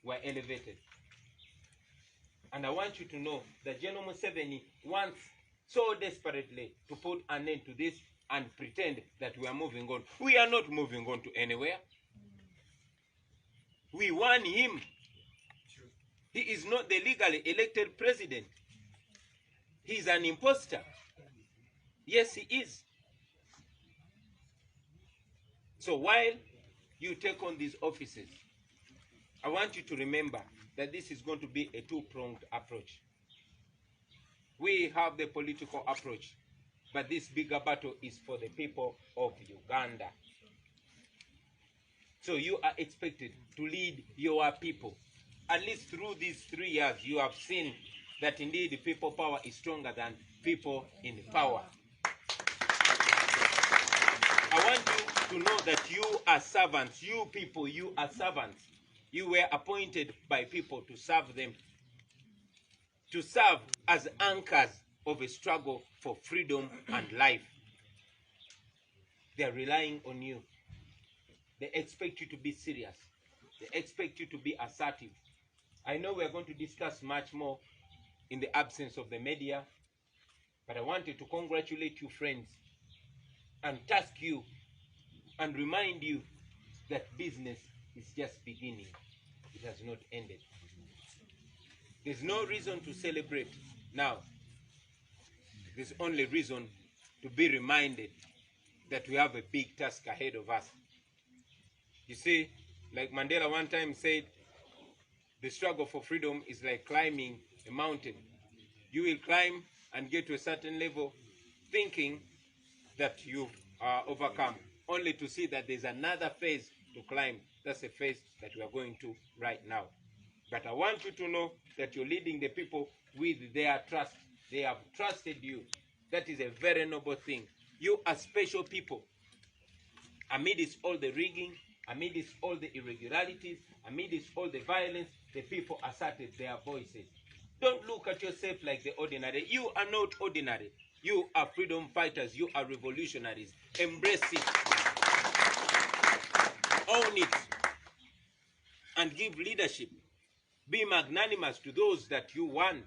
were elevated. And I want you to know that General Museveni wants so desperately to put an end to this and pretend that we are moving on. We are not moving on to anywhere. We want him. He is not the legally elected president. He is an imposter. Yes, he is. So while you take on these offices, I want you to remember that this is going to be a two-pronged approach. We have the political approach, but this bigger battle is for the people of Uganda. So you are expected to lead your people. At least through these 3 years, you have seen that indeed people power is stronger than people in power. I want you to know that you are servants. You people, you are servants. You were appointed by people to serve them, to serve as anchors of a struggle for freedom and life. They are relying on you. They expect you to be serious. They expect you to be assertive. I know we are going to discuss much more in the absence of the media, but I wanted to congratulate you, friends, and task you and remind you that business is just beginning. It has not ended. There's no reason to celebrate now. There's only reason to be reminded that we have a big task ahead of us. You see, like Mandela one time said, the struggle for freedom is like climbing a mountain. You will climb and get to a certain level thinking that you've overcome, only to see that there's another phase to climb. That's a phase that we are going to right now. But I want you to know that you're leading the people with their trust. They have trusted you. That is a very noble thing. You are special people. Amidst all the rigging, amidst all the irregularities, amidst all the violence, the people asserted their voices. Don't look at yourself like the ordinary. You are not ordinary. You are freedom fighters. You are revolutionaries. Embrace it. Own it. And give leadership. Be magnanimous to those that you won.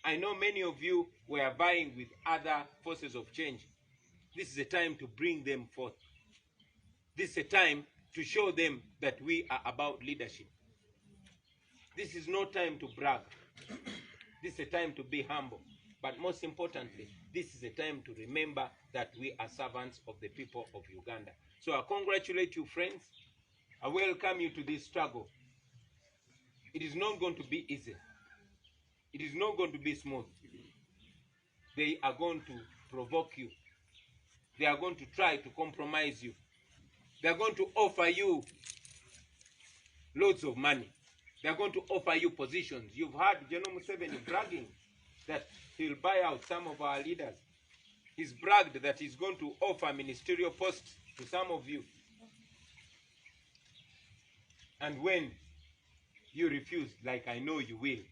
I know many of you were vying with other forces of change. This is a time to bring them forth. This is a time to show them that we are about leadership. This is no time to brag. This is a time to be humble. But most importantly, this is a time to remember that we are servants of the people of Uganda. So I congratulate you, friends. I welcome you to this struggle. It is not going to be easy. It is not going to be smooth. They are going to provoke you. They are going to try to compromise you. They are going to offer you loads of money. They are going to offer you positions. You've heard General Museveni bragging that he'll buy out some of our leaders. He's bragged that he's going to offer ministerial posts to some of you. And when you refuse, like I know you will,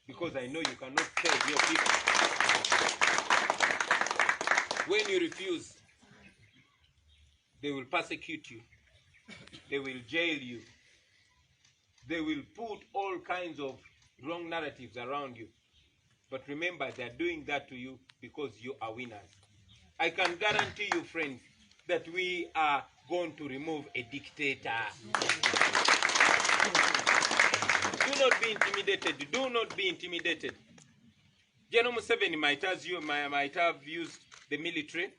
because I know you cannot save your people. When you refuse, they will persecute you. They will jail you. They will put all kinds of wrong narratives around you. But remember, they're doing that to you because you are winners. I can guarantee you, friends, that we are going to remove a dictator. Do not be intimidated. Do not be intimidated. General Museveni might have used the military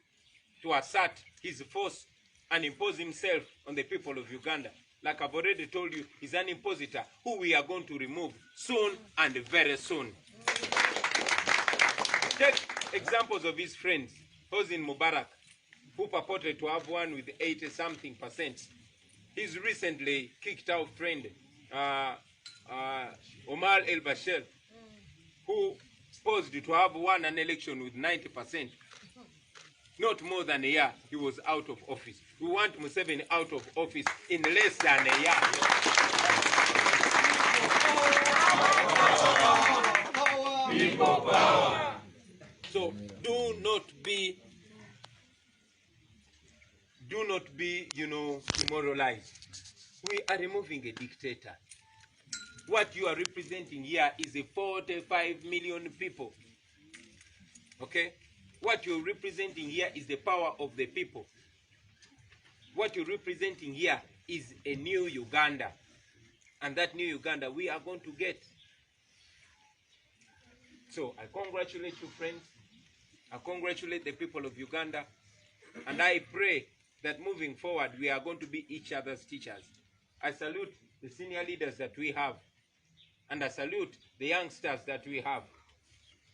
to assert his force and impose himself on the people of Uganda. Like I've already told you, he's an impositor who we are going to remove soon and very soon. Take examples of his friends. Hosni Mubarak, who purported to have won with 80-something%. His recently kicked out friend, Omar el-Bashir, who supposed to have won an election with 90%. Not more than a year, he was out of office. We want Museveni out of office in less than a year. People power. So do not be, demoralized. We are removing a dictator. what you are representing here is 45 million people. Okay? What you're representing here is the power of the people. What you're representing here is a new Uganda. And that new Uganda we are going to get. So I congratulate you, friends. I congratulate the people of Uganda. And I pray that moving forward, we are going to be each other's teachers. I salute the senior leaders that we have. And I salute the youngsters that we have.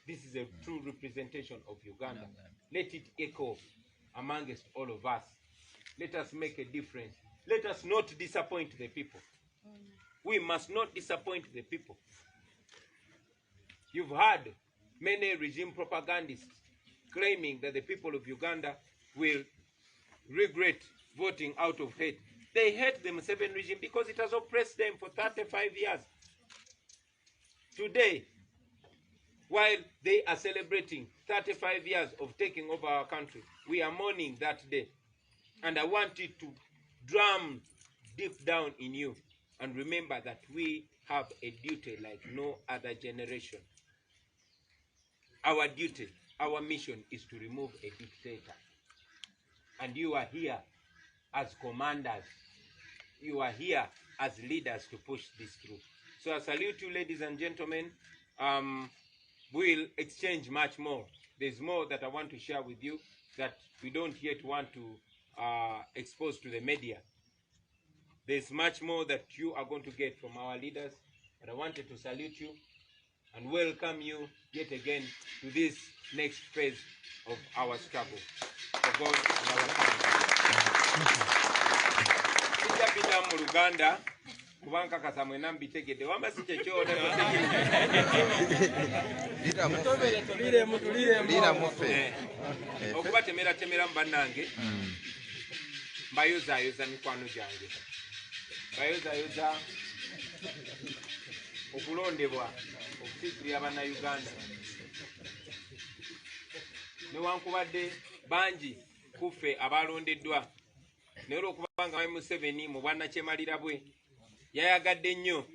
This is a true representation of Uganda. Let it echo amongst all of us. Let us make a difference. Let us not disappoint the people. We must not disappoint the people. You've heard many regime propagandists claiming that the people of Uganda will regret voting out of hate. They hate the Museveni regime because it has oppressed them for 35 years. Today, while they are celebrating 35 years of taking over our country, we are mourning that day. And I want it to drum deep down in you and remember that we have a duty like no other generation. Our duty, our mission is to remove a dictator. And you are here as commanders. You are here as leaders to push this through. So I salute you, ladies and gentlemen. We'll exchange much more. There's more that I want to share with you that we don't yet want to expose to the media. There's much more that you are going to get from our leaders. But I wanted to salute you and welcome you yet again to this next phase of our struggle for God and our country. Sijapita mu Uganda kubanga kasamwe nambitegede wamba si kyekyoda lira mufe okubatemera temera mu bannange mbayozayoza mikwano gyange bayozayoza okulondebwa okusiikirira bannayuganda newankubadde bangi kuffe abalondeddwa naye olwokubanga Museveni mu bwannakyemalira bwe yayagadde nnyo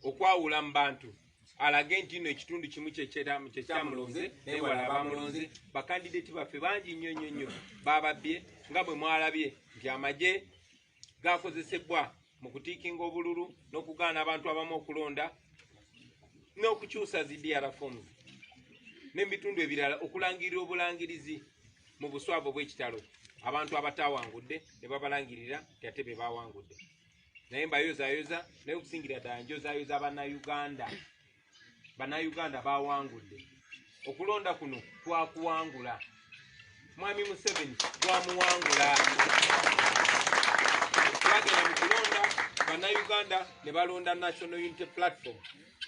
okwawula mu bantu alage nti nno ekitundu kimu kyekyamulonze naye wala abamulonze bakandideti baffe bangi nnyo bababbye nga bwe mwalabye nti amagye gakozesebwa mu kutiikinga obululu n'okugaana abantu abamu okulonda n'okukyusa zi DR forms n'ebitundu ebirala okulangirira obulangirizi mu buswavu bw'ekitalo abantu abatawangudde ne babalangirira nti ate be bawangudde naye mbayozayoza naye okusingira ddala njozayoza bannayuganda bawangudde okulonda kuno twakuwangula mwami Museveni twamuwangula twagenda mu kulonda bannayuganda ne balonda National Unity Platform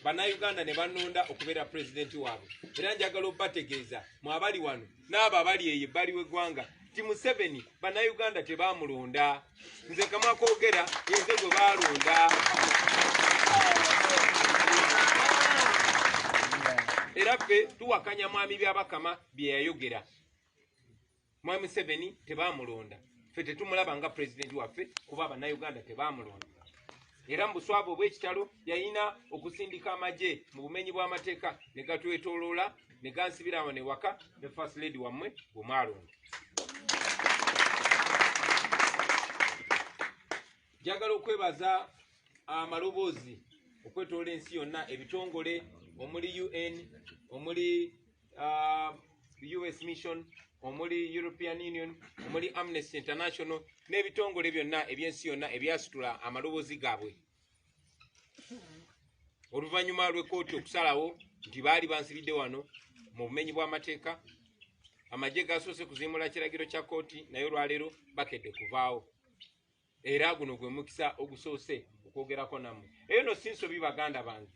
bannayuganda ne banonda okubeera pulezidenti waabwe era njagala okubategeeza mwabali wano n'abo abali eyo ebbali w'eggwanga ti Museveni bannayuganda tebamulonda nze kamwa koogera yenze gwe baalonda era ffe tuwakanya mwami byabakama bye yayogera mwami Museveni tebamulonda ffe tetumulaba nga pulezidenti waffe kuba bannayuganda tebamulonda era mu buswavu obw'ekitalo yalina okusindika amagye mu bumenyi bw'amateeka ne gatwetoloola ne gansibira awo ne waka ne first lady wammwe bwe mwalonda. Njagala okwebaza amaloboozi okwetoloola ensi yonna ebitongole omuli UN omuli US Mission omuli European Union omuli Amnesty International n'ebitongole byonna ebyensi yonna ebyasitula amaloboozi gaabwe oluvannyuma lw'ekkooti okusalawo nti baali bansibidde wano mu bumenyi bw'amateeka amagye gasoose kuzimbula kiragiro kya kkooti naye olwaleero bakedde kuvaawo era guno gwe mukisa ogusoose okwogerako nammwe eyo no sinsobi baganda bange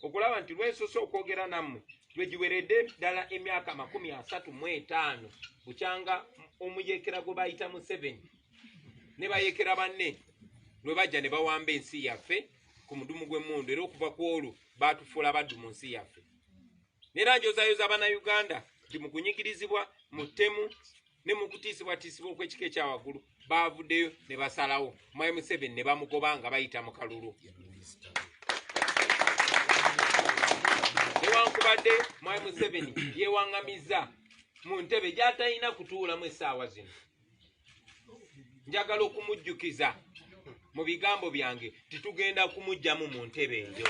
okulaba nti lwensoose okwogera nammwe lwe giweredde ddala emyaka 35 bukyanga omuyekera gwe bayita Museveni ne bayekera banne lwe bajja ne bawamba ensi yaffe ku mudumu gw'emmundu era okuva ku olwo baatufuula baddu mu nsi yaffe era njozayoza bannayuganda nti mu kunyigirizibwa mu ttemu ne mu kutiisibwatiisibwa okw'ekika ekyawaggulu baavuddeyo ne basalawo mwami Museveni ne bamugoba nga bayita mu kalulu newankubadde mwami Museveni yewaŋŋamiza mu ntebe gy'atalina kutuulamu essaawa zino. Njagala okumujjukiza mu bigambo byange titugenda kumugyamu mu ntebe eyo.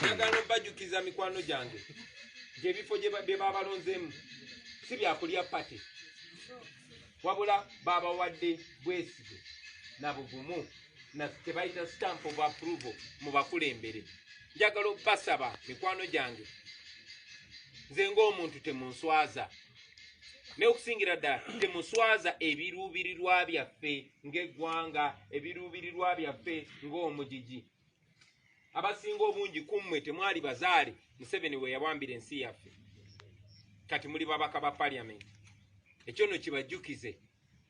Njagala obajjukiza mikwano gyange nti ebifo bye babalonzeemu si byakulya pate, wabula babawadde bwesige na bugumu na tebayita stamp of approval mu bakulembere. Njagala obasaba mikwano gyange, nze ng'omuntu temunswaza, ne okusingira ddala temuswaza ebiruubirirwa byaffe ng'eggwanga, ebiruubirirwa byaffe ng'omugigi. Abasinga obungi kummwe temwali bazaale Museveni we yawambira ensi yaffe, kati muli babaka ba paliamenti. Ekyo nno kibajjukize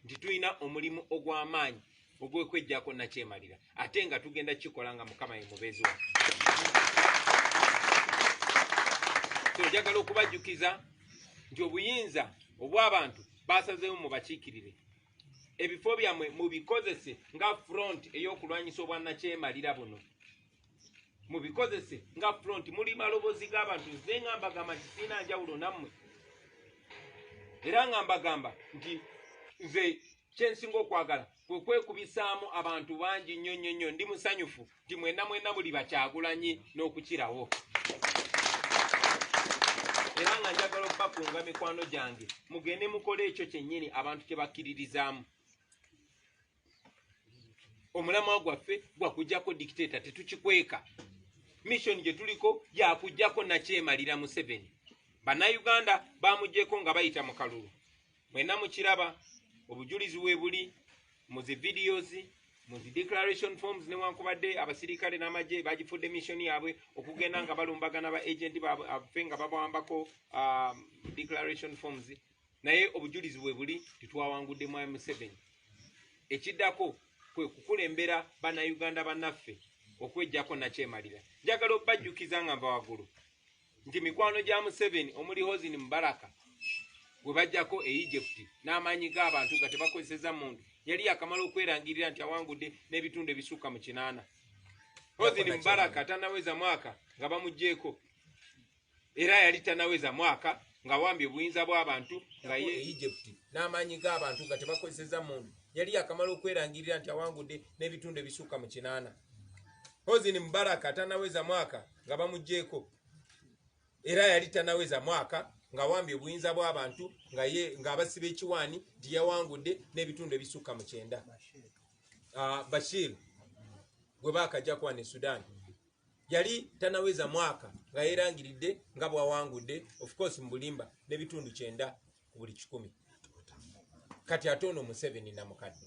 nti tulina omulimu ogw'amaanyi ogw'okweggyako nakyemalira, ate nga tugenda kikola nga Mukama ye mubeezi waffe. Njagala okubajjukiza nti obuyinza obw'abantu basazeewo mubakiikirire, ebifo byammwe mubikozese nga front ey'okulwanyisa obwannakyemalira buno. Mubikozese nga front, muli malobozi g'abantu. Nze nga mbagamba nti sirina njawulo nammwe, era nga mbagamba nti nze kyensinga okwagala kwe kwekubisaamu abantu bangi nnyo nnyo nnyo. Ndi musanyufu nti mwenna muli Bakyagulanyi n'okukirawo. Era nga njagala okubakunga mikwano gyange mugende mukole ekyo kyennyini abantu kye bakkiririzaamu. Omulamwa gwaffe gwakuggyako dictator, tetukikweka. Mission gye tuliko yakuggyako nakyemalira Museveni. Bannayuganda bamugyeko nga bayita mu kalulu. Mwenna mukiraba, obujulizi we buli mu zi videos, mu zi declaration forms, newankubadde abasirikale n'amagye bagifudde mission yaabwe okugenda nga balumbagana ba agent baffe nga babawambako declaration forms, naye obujulizi we buli titwawangudde mwami Museveni. Ekiddako kwe kukulembera bannayuganda bannaffe okweggyako nakyemalira. Njagala obajjukiza nga mba waggulu nti mikwano gya Museveni omuli Hosni Mubaraka bwe bajjako e Egypt n'amaanyi g'abantu nga tebakozeseza muntu, yali yakamala okwerangirira nti awangudde n'ebitundu ebisukka mu 8. Hosni Mubaraka tanaweza mwaka nga bamuggyeko, era yali tanaweza mwaka nga wambye obuyinza bw'abantu nga ye Egypt n'amaanyi g'abantu nga tebakozeseza muntu, yali yakamala okwerangirira nti awangudde n'ebitundu ebisukka mu 8. Hosni Mubaraka tanaweza mwaka nga bamuggyeko, era yali tanaweza mwaka nga wambye obuyinza bw'abantu nga ye ng'abasiba ekiwaani nti yawangudde n'ebitundu ebisukka mu 9. Bashir gwe baakajjako ne Sudan yali tanaweza mwaka nga yeerangiridde nga bw'awangudde, of course mu bulimba, n'ebitundu 9 ku buli 100. Kati ate ono Museveni namukadde.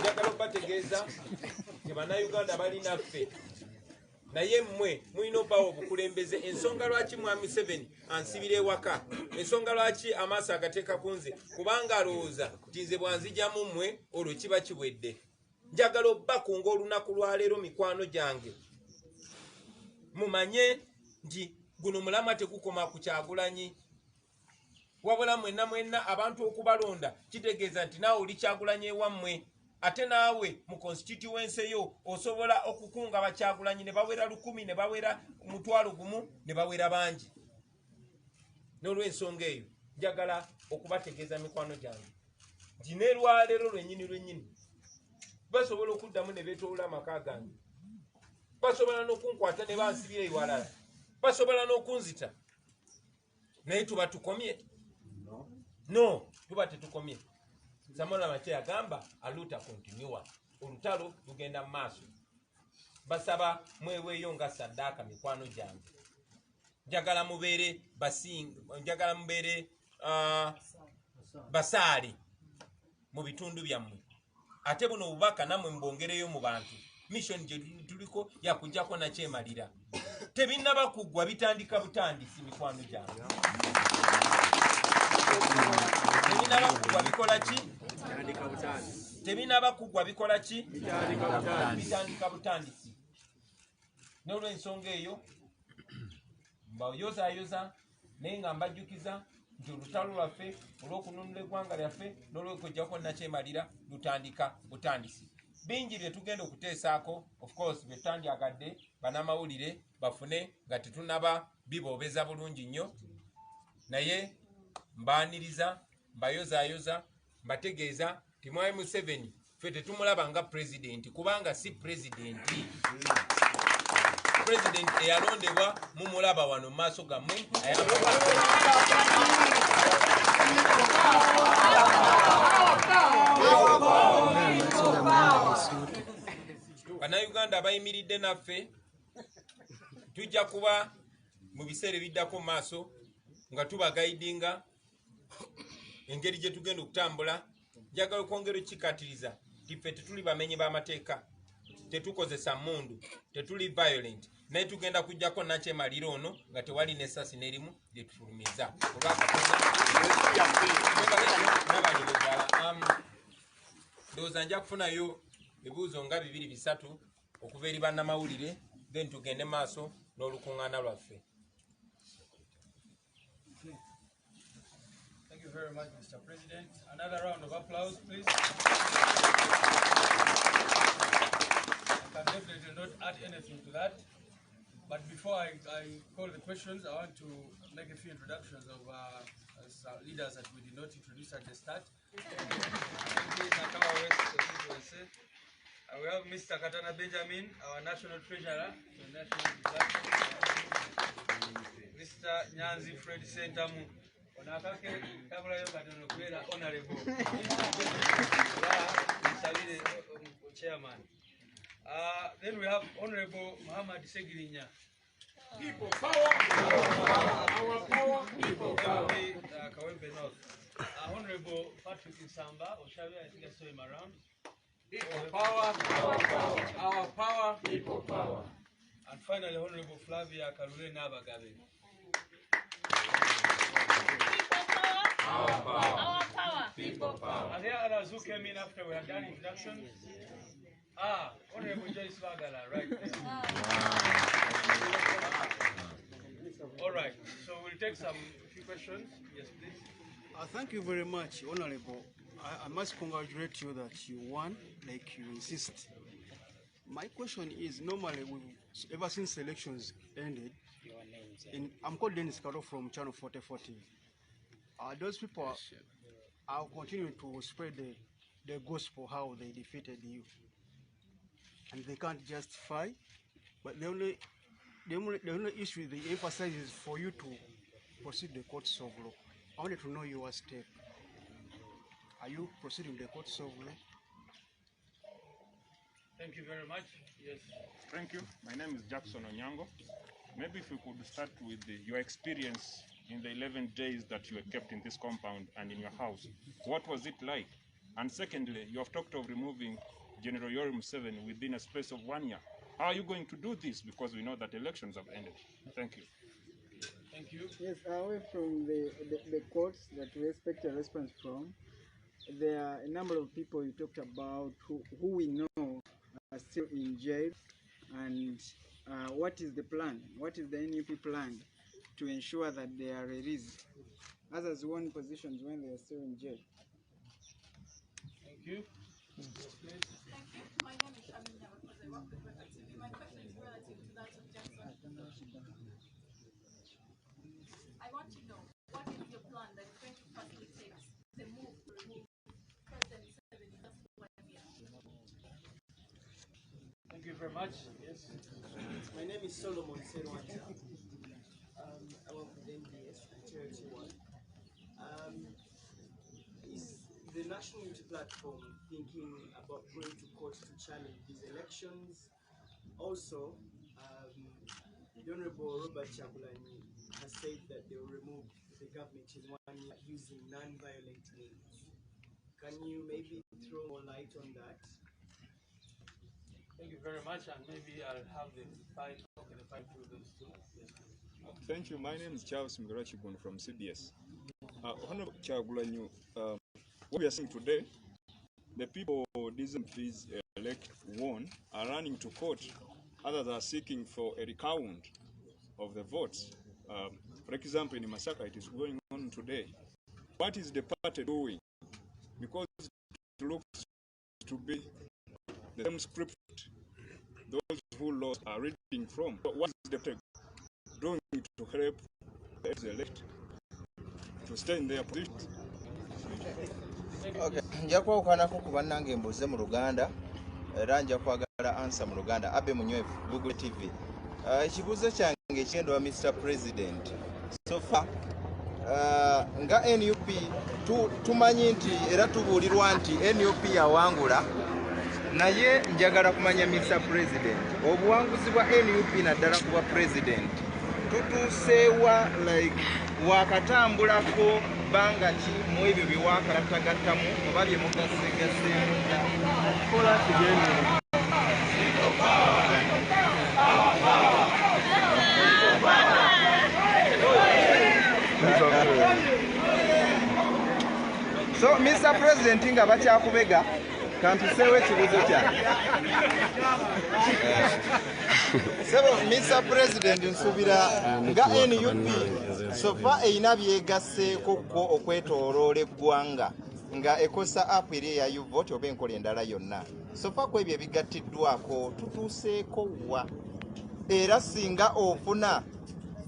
Njagala okubategeeza nti bannayuganda bali naffe, naye mmwe mulina obbawo obukulembeze. Ensonga lwaki mwami Museveni ansibira ewaka, ensonga lwaki amaaso agateeka ku nze, kubanga alowooza nti nze bwanzigyamu mmwe olwo kiba kiwedde. Njagala obbakunga olunaku lwaleero mikwano gyange, mumanye nti guno mulamwa tegukoma ku Kyagulanyi, wabula mwenna abantu okubalonda kitegeeza nti naawe oli Kyagulanyi ewammwe, ate naawe mu constituency yo osobola okukunga Bakyagulanyi ne bawera 10, ne bawera 1,000, ne bawera bangi. N'olw'ensonga eyo njagala okubategeeza mikwano gyange nti ne lwaleero lwennyini basobola okuddamu ne beetoola amaka gange, basobola n'okunkwata ne bansibira ewalala, basobola n'okunzita, naye tuba tukomye? No, tuba tetukomye. Samola Mache yagamba aluta continua, olutalo tugenda mu maaso. Basaba mweweeyo nga saddaaka mikwano gyange. Njagala mubeere njagala mubeere basaali mu bitundu byammwe, ate buno obubaka nammwe mbongereyo mu bantu. Mission gye tuliko yakuggyako nakyemalira. Tebinnaba kuggwa, bitandika butandisi mikwano gyange. Tebinnaba kuggwa bikola ki? Tebinnaba kuggwa bikola ki? Bitandika butandisi. N'olw'ensonga eyo mbayozayoza naye nga mbajjukiza nti olutalo lwaffe olw'okununula eggwanga lyaffe n'olwokujjako nakyemalira lutandika butandisi. Bingi bye tugenda okuteesaako, of course bye tutandyagadde bannamawulire bafune nga tetunaba biboobeza bulungi nnyo, naye mbaaniriza mbayozaayoza mbategeeza ti Mwami Museveni ffe tetumulaba nga pulezidenti kubanga si pulezidenti. Pulezidenti eyalondebwa mumulaba wano mu maaso gammwe. Bannayuganda abayimiridde naffe tujja kuba mu biseera ebiddako mu maaso nga tubagaidinga engeri gye tugenda okutambula. Njagala okwongera okukikatiriza ti ffe tetuli bamenyi b'amateeka, tetukozesa mmundu, tetuli violent, naye tugenda kujjako nakyemalira ono nga tewali n'essasi n'erimu lye tutulumiza. Ndowooza nja kufunayo ebibuuzo nga 2-3 okuva eri bannamawulire, then tugende maaso n'olukuŋŋaana lwaffe. Thank you very much, Mr. President. Another round of applause, please. I can definitely not add anything to that. But before I call the questions, I want to make a few introductions of leaders that we did not introduce at the start. We have Mr. Katana Benjamin, our National Treasurer, Mr. Nyanzi Fred Sentamu, Honorable Chairman. Then we have Honorable Muhammad Segirinya. People power, our power, people power. Kawempe North. Honorable Patrick Nsamba, Oshavia, I think I saw him around. People power, our power, people power. And finally, Honorable Flavia Kalule Nabagabe. Our power, people power. And there are others who came in after we had done introductions. Honorable Joyce Vagala, right there. All right, so we'll take a few questions. Yes, please. Thank you very much, Honorable. I must congratulate you that you won, like you insist. My question is, normally, ever since elections ended, I'm called Dennis Karo from Channel 4040. Those people are continuing to spread the gospel how they defeated you. And they can't justify, but the only issue they emphasize is for you to proceed the courts of law. I wanted to know your step. Are you proceeding the courts of law? Thank you very much. Yes. Thank you. My name is Jackson Onyango. Maybe if we could start with your experience in the 11 days that you were kept in this compound and in your house. What was it like? And secondly, you have talked of removing General Yoweri Museveni within a space of 1 year. How are you going to do this? Because we know that elections have ended. Thank you. Thank you. Yes, away from the courts that we expect a response from, there are a number of people you talked about who we know are still in jail. And what is the plan? What is the NUP plan to ensure that they are released? Others won positions when they are still in jail. Thank you. Thank you. My name is Shaminya because I work with Record TV. My question is relative to that of Jackson. I want to know, what is your plan that is going to facilitate the move to remove President Museveni in just 1 year? Thank you very much. Yes. My name is Solomon Serwanta. I work with MDS and Charity One. Is the National Unity Platform thinking about going to court to challenge these elections? Also, the Honorable Robert Chagulanyi has said that they will remove the government in 1 year using non-violent means. Can you maybe throw more light on that? Thank you very much, and maybe I'll have the fight through those two. Yes. Thank you. My name is Charles Mgarachibun from CBS. Honorable Chagulanyi, what we are seeing today, the people didn't please elect one are running to court. Others are seeking for a recount of the votes. For example, in Masaka, it is going on today. What is the party doing? Because it looks to be the same script those who lost are reading from. But what is the party doing to help the elect to stay in their positions? Okay, nja kwawukanako kuba nange mbuze mu Luganda era nja kwagala ansa mu Luganda. Abe Munywevu, Google TV. Ekibuuzo kyange kyendo wa Mr. President. So far, nga NUP tumanyi nti era tubuulirwa nti NUP yawangula, naye njagala kumanya Mr. President, obuwanguzi bwa NUP naddala ku bwa President tutuuseewa like wakatambulako banga ki mu ebyo bye wakalagattamu oba bye mugasegaseemu kola kigende. So Mr. President nga bakyakubega kampiseewo ekibuuzo kyange. Sebo Mr. President nsubira nga NUP sofa eyina byegasseeko ko okwetooloola eggwanga nga ekosa app eri eya YouVote oba enkola endala yonna. Sofa ku ebyo ebigattiddwako tutuuseeko wa? Era singa ofuna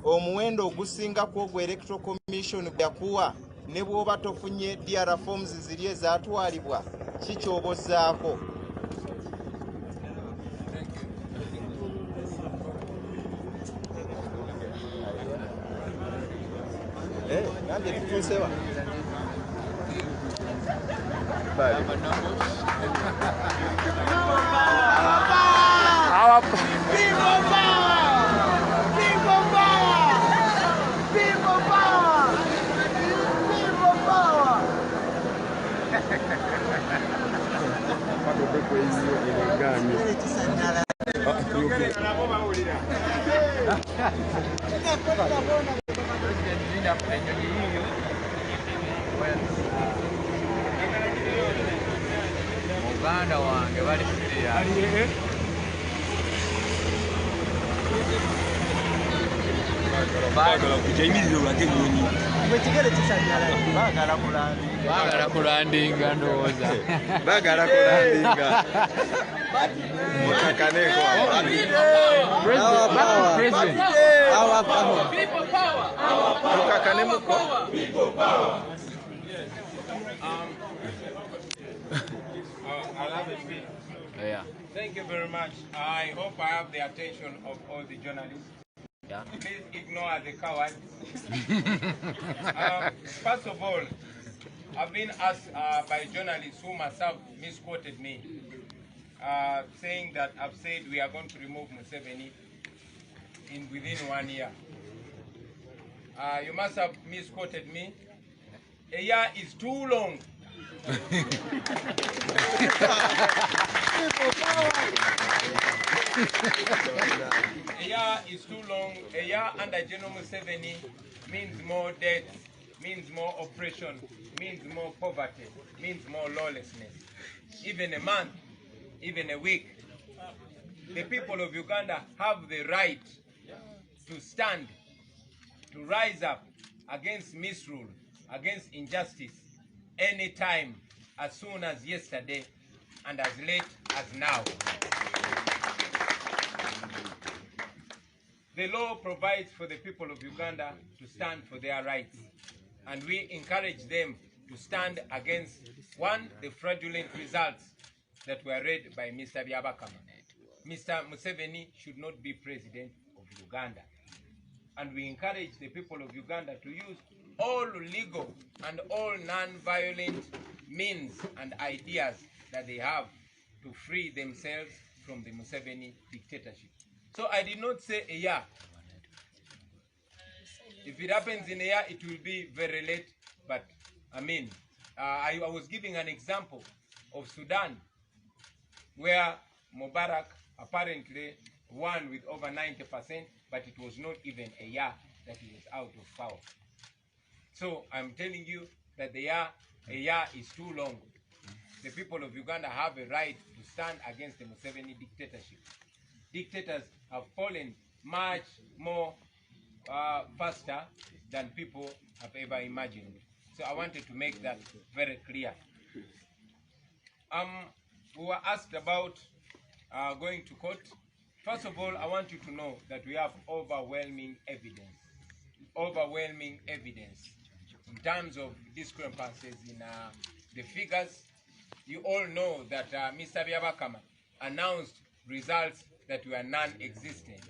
omuwendo ogusinga ku ogwa Electoral Commission yakuwa ne bw'oba tofunye DR forms ziri ezaatwalibwa kikyobozaako? Nange tutuusewa Uganda wange bali serious. Bagala kujayimiriza olwake ennyonyi. Ekigere kisanyala bagala kulandinga ndowooza. Bagala kulandinga. Mukakaneeko. I'll have a speech. Yeah. Thank you very much. I hope I have the attention of all the journalists. Yeah. Please ignore the coward. First of all, I've been asked by journalists who must have misquoted me, saying that I've said we are going to remove Museveni within 1 year. You must have misquoted me. A year is too long. A year is too long. A year under General Museveni means more death, means more oppression, means more poverty, means more lawlessness. Even a month, even a week. The people of Uganda have the right to stand, to rise up against misrule, against injustice, anytime, as soon as yesterday and as late as now. The law provides for the people of Uganda to stand for their rights, and we encourage them to stand against, one, the fraudulent results that were read by Mr. Byabakama. Mr. Museveni should not be president of Uganda. And we encourage the people of Uganda to use all legal and all non-violent means and ideas that they have to free themselves from the Museveni dictatorship. So I did not say a year. If it happens in a year, it will be very late. But I mean, I was giving an example of Sudan, where Mubarak apparently won with over 90%, but it was not even a year that he was out of power. So I'm telling you that a year is too long. The people of Uganda have a right to stand against the Museveni dictatorship. Dictators have fallen much more faster than people have ever imagined. So I wanted to make that very clear. We were asked about going to court. First of all, I want you to know that we have overwhelming evidence in terms of discrepancies in the figures. You all know that Mr. Byabakama announced results that were non-existent.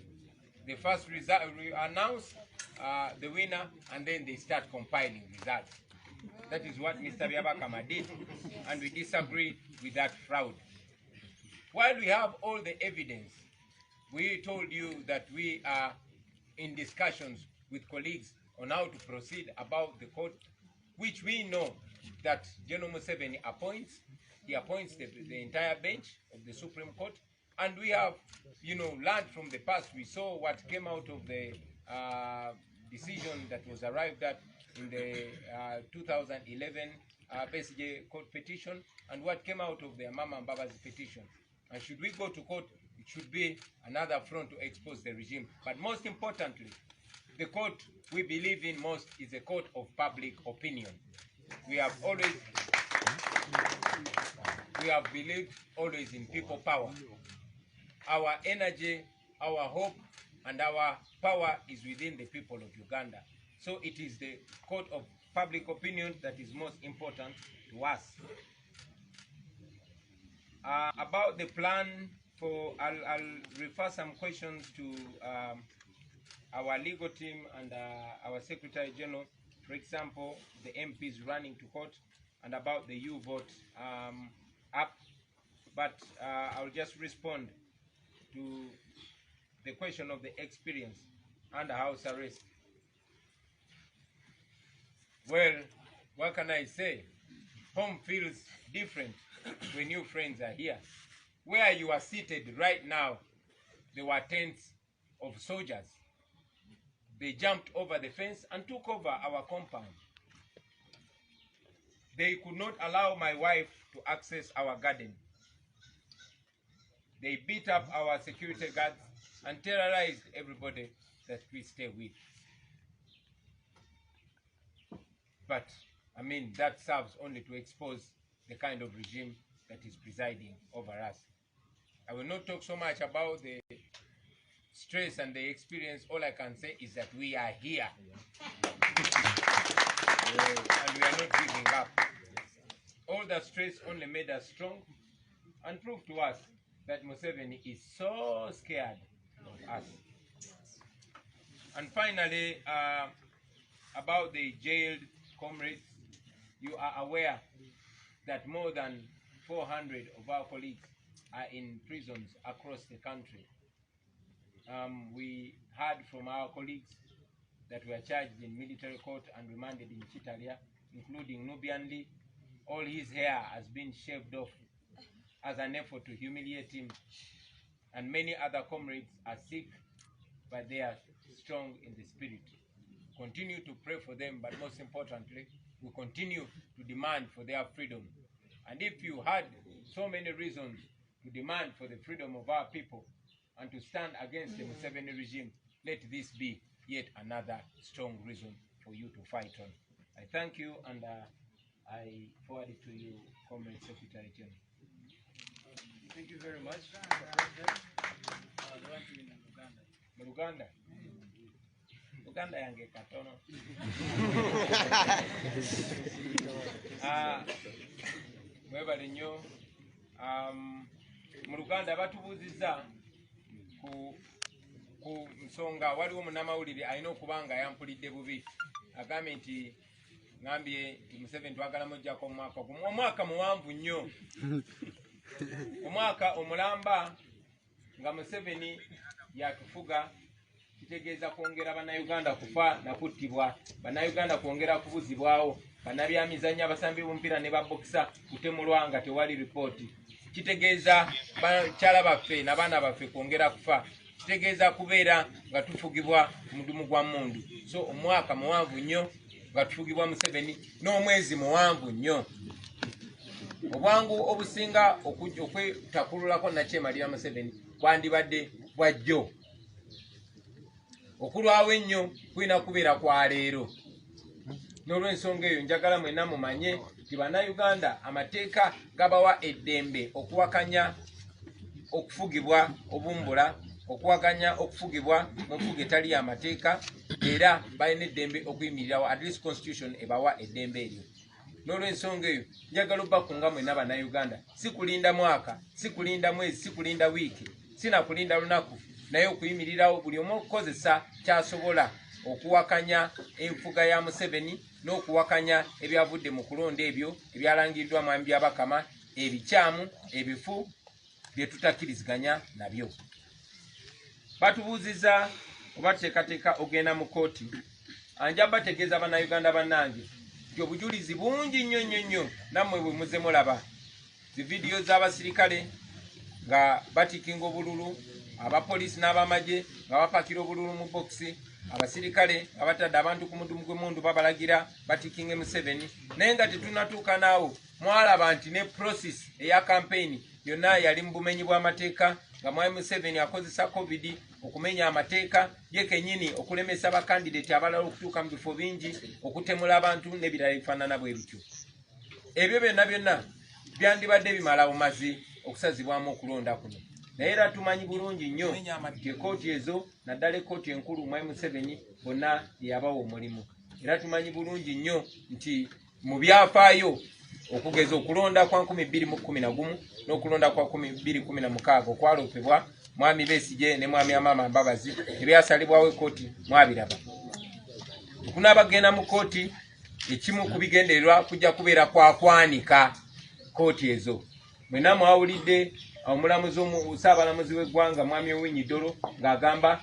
The first result announced the winner, and then they start compiling results. That is what Mr. Byabakama did, and we disagree with that fraud. While we have all the evidence, we told you that we are in discussions with colleagues on how to proceed about the court, which we know that General Museveni appoints. He appoints the entire bench of the Supreme Court, and we have, learned from the past. We saw what came out of the decision that was arrived at in the 2011 BSJ court petition, and what came out of the Mama and Baba's petition. And should we go to court, it should be another front to expose the regime. But most importantly, the court we believe in most is a court of public opinion. We have believed always in people power. Our energy, our hope, and our power is within the people of Uganda. So it is the court of public opinion that is most important to us. About the plan I'll refer some questions to our legal team and our Secretary General. For example, the MPs running to court, and about the U-Vote app. But I'll just respond to the question of the experience under house arrest. Well, what can I say? Home feels different when your friends are here. Where you are seated right now, there were tents of soldiers. They jumped over the fence and took over our compound. They could not allow my wife to access our garden. They beat up our security guards and terrorized everybody that we stay with. But, I mean, that serves only to expose the kind of regime that is presiding over us. I will not talk so much about the stress and the experience. All I can say is that we are here. And we are not giving up. All that stress only made us strong and proved to us that Museveni is so scared of us. And finally, about the jailed comrades, you are aware that more than 400 of our colleagues are in prisons across the country. We heard from our colleagues that were charged in military court and remanded in Chitalia, including Nubian Lee. All his hair has been shaved off as an effort to humiliate him. And many other comrades are sick, but they are strong in the spirit. Continue to pray for them, but most importantly, we continue to demand for their freedom. And if you had so many reasons to demand for the freedom of our people and to stand against the Museveni regime, let this be yet another strong reason for you to fight on. I thank you, and I forward it to you, Comrade Secretary General. Thank you very much. Uganda. Uganda yange katono. Mwebale nnyo. Mu Luganda batubuuzizza ku nsonga waliwo munnamawulire alina okuba nga yampulidde bubi. Agambye nti ngambye nti Museveni twagala mujjako omwaka muwanvu nnyo. Omwaka omulamba nga Museveni yatufuga, kitegeeza kwongera bannayuganda kufa na kuttibwa, bannayuganda kwongera kubuzibwawo, bannabyamizannyo abasambi b'omupiira ne babokisa kutemulwa nga tewali ripooti. Kitegeeza bakyala baffe n'abaana baffe kwongera kufa. Kitegeeza kubeera nga tufugibwa mudumu gwa mmundu. So omwaka muwanvu nnyo nga tufugibwa Museveni, n'omwezi muwanvu nnyo. Obwangu obusinga okwetakululako Nakyemalira Museveni bwandibadde bwajjo. okulwawo ennyo kulina kubeera kwa leero. N'olw'ensonga eyo njagala mwenna mumanye nti bannayuganda amateeka gabawa eddembe okuwakanya okufugibwa obumbula, okuwakanya okufugibwa mu nfuga etali y'amateeka, era balina eddembe okuyimirirawo, at least constitution ebawa eddembe eryo. N'olw'ensonga eyo njagala obbakunga mwenna bannayuganda, si kulinda mwaka, si kulinda mwezi, si kulinda wiiki, si na kulinda lunaku, naye okuyimirirawo buli omu okukozesa kyasobola okuwakanya enfuga ya Museveni n'okuwakanya ebyavudde mu kulonda ebyo ebyalangiriddwa mwami byabakama, ebikyamu, ebifu bye tutakkiriziganya nabyo. Batubuuziza oba tuteekateeka ogenda mu kooti. Anja bategeeza bannayuganda bannange nti obujulizi bungi nnyo nammwe bwe muze mulaba zividiyo z'abasirikale nga batikinga obululu, abapoliisi n'abamagye nga bapakira obululu mu bokisi, abasirikale abatadde abantu ku mudumu gw'emundu babalagira batikinge Museveni, naye nga tetunatuuka naawo mwalaba nti ne process eya campaign yonna yali mu bumenyi bw'amateeka, nga mwami Museveni akozesa covid okumenya amateeka ye kennyini okulemesa bakandidate abalala okutuuka mu bifo bingi, okutemula abantu n'ebirala ebifaanana bwe bityo. Ebyo byonna byandibadde bimala bumazi okusazibwamu okulonda kuno, naye era tumanyi bulungi nnyo nti ekooti ezo naddala ekooti enkulu mwami Museveni bonna yabawa omulimu, era tumanyi bulungi nnyo nti mu byafaayo okugeza okulonda kwa 2011 n'okulonda kwa 2016 okwaloopebwa mwami Besigye ne mwami Amama Mbabazi ebyasalibwawo ekooti mwabiraba. Okunaabagenda mu kooti, ekimu ku bigendererwa kujja kubeera kwakwanika kooti ezo. Mwenna mwawulidde omulamuzi Ssaabalamuzi w'eggwanga mwami Owiny Dollo ng'agamba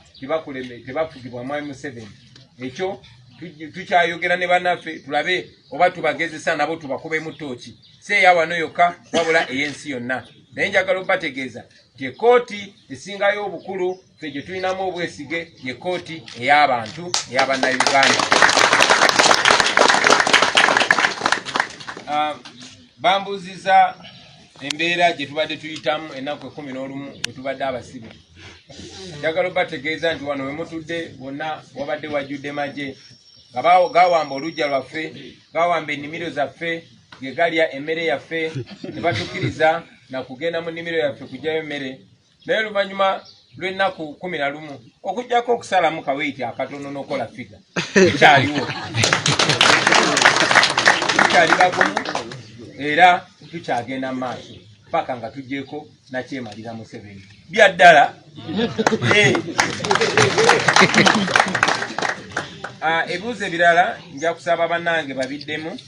tebafugibwa mwami Museveni. Ekyo tukyayogera ne bannaffe tulabe oba tubagezesa nabo tubakubemu ttooki, si eyawano yokka wabula ey'ensi yonna. Naye njagala obbategeeza nti ekooti esingayo obukulu ffe gye tulinamu obwesige ye kooti ey'abantu ey'abannayuganda. Bambuuziza embeera gye tubadde tuyitamu ennaku 11 bwe tubadde abasibe. Njagala obbategeeza nti wano we mutudde wonna wabadde wajjudde magye nga gawamba oluggya lwaffe, gawamba ennimiro zaffe, ge galya emmere yaffe, ne batukkiriza na kugenda mu nnimiro yaffe kugyayo emmere. Naye oluvannyuma lw'ennaku 11 okuggyako okusalamu kaweiti akatono n'okola figa tukyaliwo, tukyali bagumu era tukyagenda mu maaso paka nga tuggyeko nakyemalira Museveni byaddala. Ebibuuzo ebirala nja kusaba bannange babiddemu,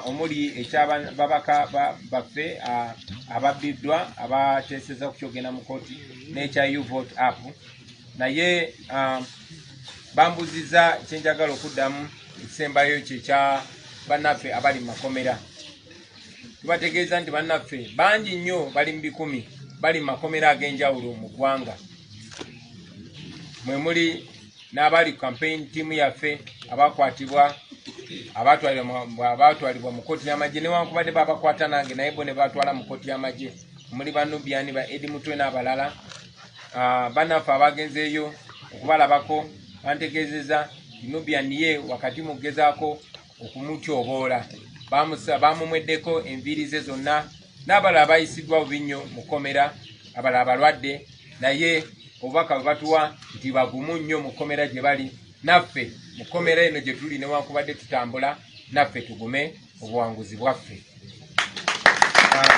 omuli ekyababaka baffe ababbiddwa abateeseza okukyogenda mu kooti n'ekya You Vote Up. Naye bambuziza kyenjagala okuddamu ekisembayo kyekya bannaffe abali mu makomera. Tubategeeza nti bannaffe bangi nnyo bali mu 100 bali mu makomera ag'enjawulo mu ggwanga, mwe muli n'abali campaign team yaffe abakwatibwa abatwalibwa mu kooti y'amagye, newankubadde babakwata nange naye bo ne batwala mu kooti y'amagye, muli Banubiani ba Edi Mutwe n'abalala. Bannaffe abagenzeeyo okubalabako bantegeezeza Nubiani ye wakati mu kugezaako okumutyoboola bamumweddeko enviiri ze zonna, n'abalala bayisiddwa bubi nnyo mu kkomera, abalala balwadde, naye obubaka bwe batuwa nti bagumu nnyo mu kkomera gye bali. Naffe mu kkomera eno gye tuli newankubadde tutambula, naffe tugume obuwanguzi bwaffe.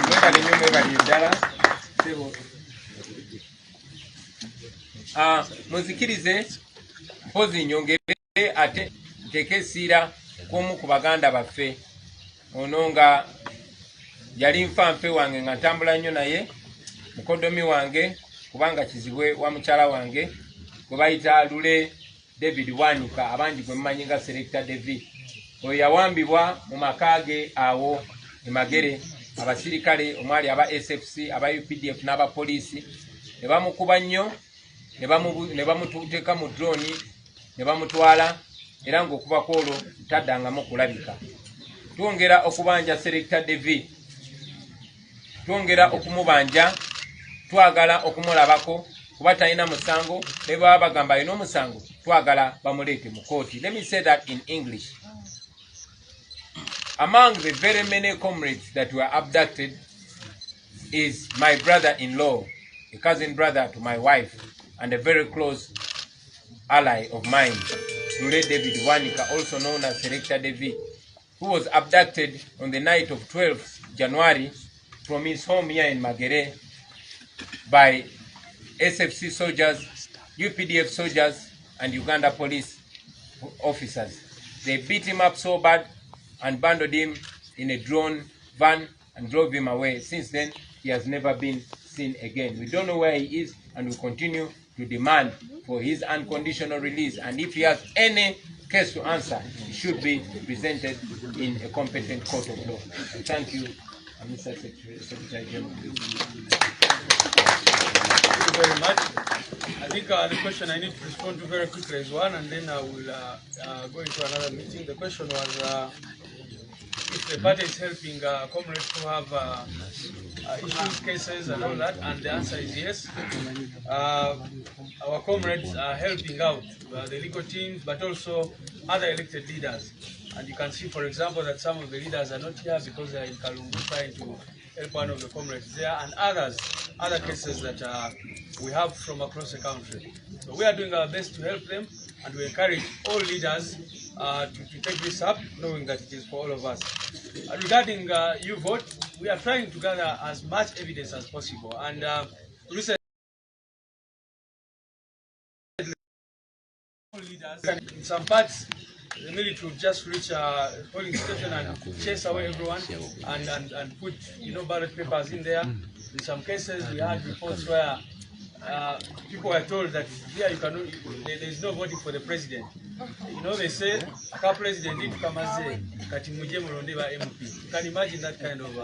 Mwebale nnyo, mwebale eddala. Muzikirize mpozi nyongere ate nteeke essiira kw'omu ku baganda baffe. Ono nga yali nfanfe wange nga ntambula nnyo naye, mukodomi wange kubanga kizibwe wa mukyala wange gwe bayita Lule David Wanika, abangi gwe mumanyi nga Selector David. Oyo yawambibwa mu maka ge awo e Magere, abasirikale omwali aba SFC, aba UPDF n'abapoliisi ne bamukuba nnyo, ne bamuteeka mu drone ne bamutwala, era ng'okuba kwolwo taddangamu kulabika. Twongera okubanja Selector David, twongera okumubanja, twagala okumulabako kuba talina musango, ne baba bagamba alina omusango twagala bamulete mu kooti. Let me say that in English. Among the very many comrades that were abducted is my brother-in-law, a cousin brother to my wife, and a very close ally of mine, Dule David Wanika, also known as Selector David, who was abducted on the night of 12th January from his home here in Magere by SFC soldiers, UPDF soldiers, and Uganda police officers. They beat him up so bad and bundled him in a drone van and drove him away. Since then, he has never been seen again. We don't know where he is, and we continue to demand for his unconditional release. And if he has any case to answer, it should be presented in a competent court of law. Thank you, Mr. Secretary General. Thank you very much. I think the question I need to respond to very quickly is one, and then I will go into another meeting. The question was if the party is helping comrades who have issues, cases, and all that, and the answer is yes. Our comrades are helping out the legal teams, but also other elected leaders. And you can see, for example, that some of the leaders are not here because they are in Kalungu trying to help one of the comrades there, and other cases that we have from across the country. So we are doing our best to help them, and we encourage all leaders to take this up, knowing that it is for all of us. Regarding you vote, we are trying to gather as much evidence as possible, and recently leaders in some parts the military would just reach a polling station and chase away everyone and put ballot papers in there. In some cases we had reports where people were told that here you cannot, there is no voting for the president. They say a president didn't come as a MP. You can imagine that kind of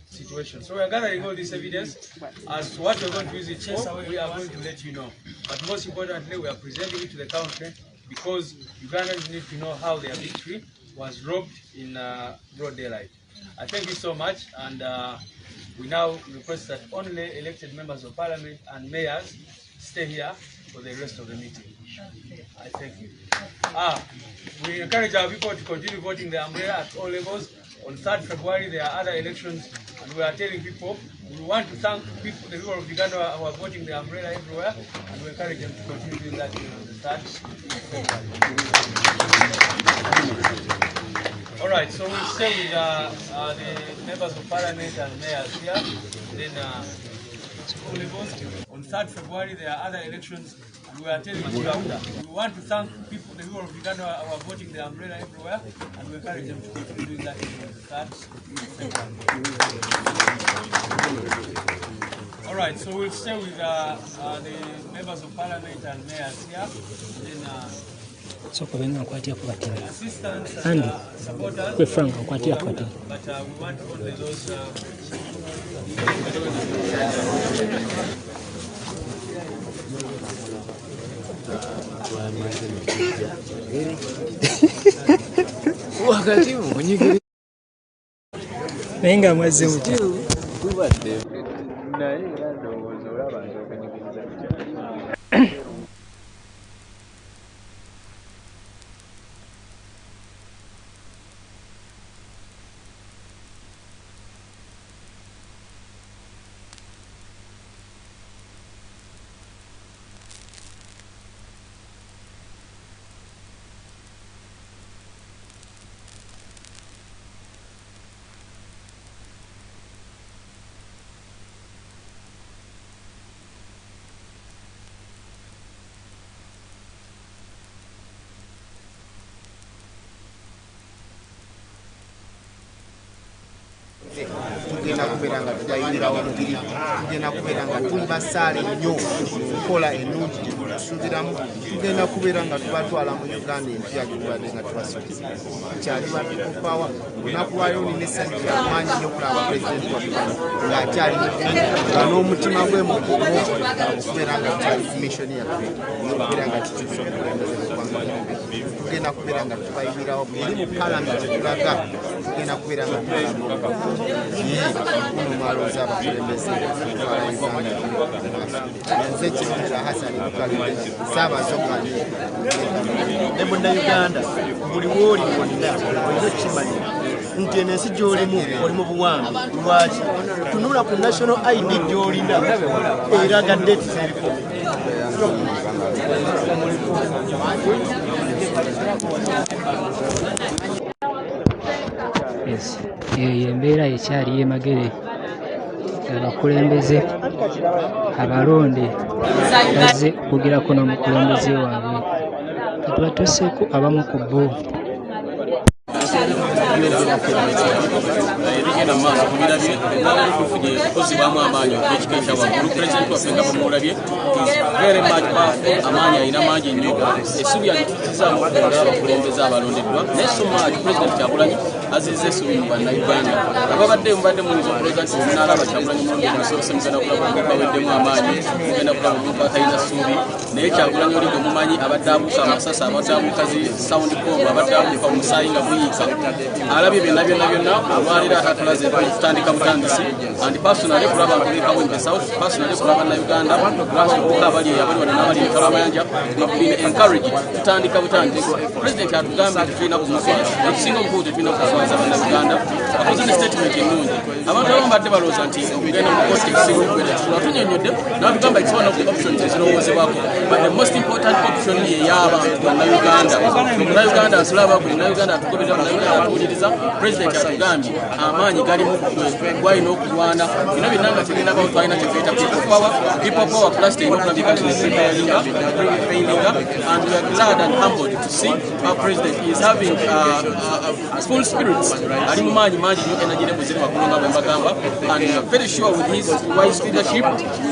situation. So we are gathering all this evidence. As to what we're going to use it chase away, we are going to let you know. But most importantly, we are presenting it to the country because Ugandans need to know how their victory was robbed in broad daylight. I thank you so much, and we now request that only elected members of parliament and mayors stay here for the rest of the meeting. I thank you. We encourage our people to continue voting the umbrella at all levels. On 3rd February, there are other elections, and we are telling people we want to thank the people of Uganda who are voting the umbrella everywhere, and we encourage them to continue doing that on the 3rd February. All right, so we'll stay with the members of parliament and mayors here. Then on 3rd February, there are other elections, and we are telling you after. We want to thank the people of Uganda who are voting the umbrella everywhere, and we encourage them to continue doing that on the 3rd February. All right, so we'll stay with the members of parliament and mayors here. Then assistants and supporters, but we want only those wakati munyigiri nenga mwaze mutya kubadde naye era ndowooza olaba nti okunyigiriza tugenda kubeera nga tutayinira omubiri, tugenda kubeera nga tuli basaale nnyo mu nkola ennungi gye tusuubiramu, tugenda kubeera nga tubatwala mu Uganda empya gyetubadde nga tubasuubiza. Tukyali ba people power. Olunaku lwayo nina essanyu ly'amaanyi nnyo okulaba pulezidenti waffe ng'akyali nga n'omutima gwe mugumu okubeera nga tukyali ku mission yaffe okubeera nga tukyusa obukulembeze mu ggwanga lyaffe. tugenda kubeera nga tubayimirawo eri mu palamenti tulaga tugenda kubeera nga tunomwalooza abakulembeze okutwala Uganda nze Kimera Hassan Bukalire Ssaabasokani ne Munnayuganda buli wooli wonna olina kimanya nti eno ensi gy'olimu oli mu buwambe lwaki tunula ku national ID gy'olina eraga date seriko eyo embeera ekyali emagere abakulembeze abalonde bazze kugerako n'omukulembeze waabwe kati batuseeko abamu ku bo ebigenda mu maaso tubirabye tufunye okuzibwamu amaanyi okub'ekika ekyawaggulu pulezidenti waffe nga bamulabye very much powerful amaanyi alina mangi nnyo essubi alitukirizaamu okukola abakulembeze abalondeddwa naye so much pulezidenti Kyagulanyi azizza essubi mu bannayuganda ababadde mubadde muyinza okulooza nti munaalaba Kyagulanyi mulundi nasobose mugenda kulaba omuntu aweddemu amaanyi mugenda kulaba omuntu atalina ssuubi naye Kyagulanyi oli gwe mumanyi abadde abuuka amasasi abadde abuuka zi sound bomb abadde abuuka omusaayi nga guyiika alabye byonna olwaleero atatulaze tutandika butandisi and personally kulaba nkubiikawo in the south personally kulaba Uganda lwasoboka abali wano n'abali ekabamayanja have been encouraged tutandika butandisi pulezidenti atugambye tetulina kumuswaza ekisinga omukulu tetulina kumuswaza bannayuganda akoze ne statement ennungi abantu abamu badde balowooza nti okugenda mu kooti ekisinga okubeera tunyonyodde n'atugamba it's one of the options ezirowoozebwako but the most important option y'ey'abantu bannayuganda munnayuganda atulaba buli munnayuganda atugoberera munnayuganda atuwuliriza pulezidenti atugambye amaanyi gali mu gwalina okulwana bino byonna nga tulina bawo twalina kyetuyita people power cluster erina okulabika failinga and we are glad and humbled to see our president is having full spirits ali mu maanyi mangi nnyo energy ne muziri makulu nga bwe mbagamba and we are very sure with his wise leadership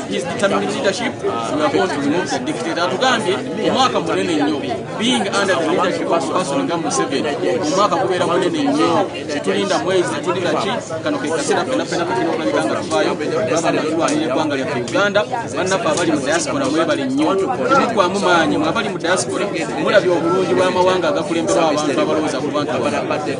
his determined leadership we are going to remove the dictator atugambye omwaka munene nnyo being under the leadership of person nga Museveni omwaka kubeera munene nnyo tetulinda mwezi tetulinda ki kano ke kaseera fena kakina okulabika nga tufaayo baba natulwanira eggwanga lyaffe Uganda bannaffe abali mu diaspora mwebali nnyo temukwamu maanyi mwabali mu diaspora mulabye obulungi bw'amawanga agakulemberwa abantu abalowooza ku bantu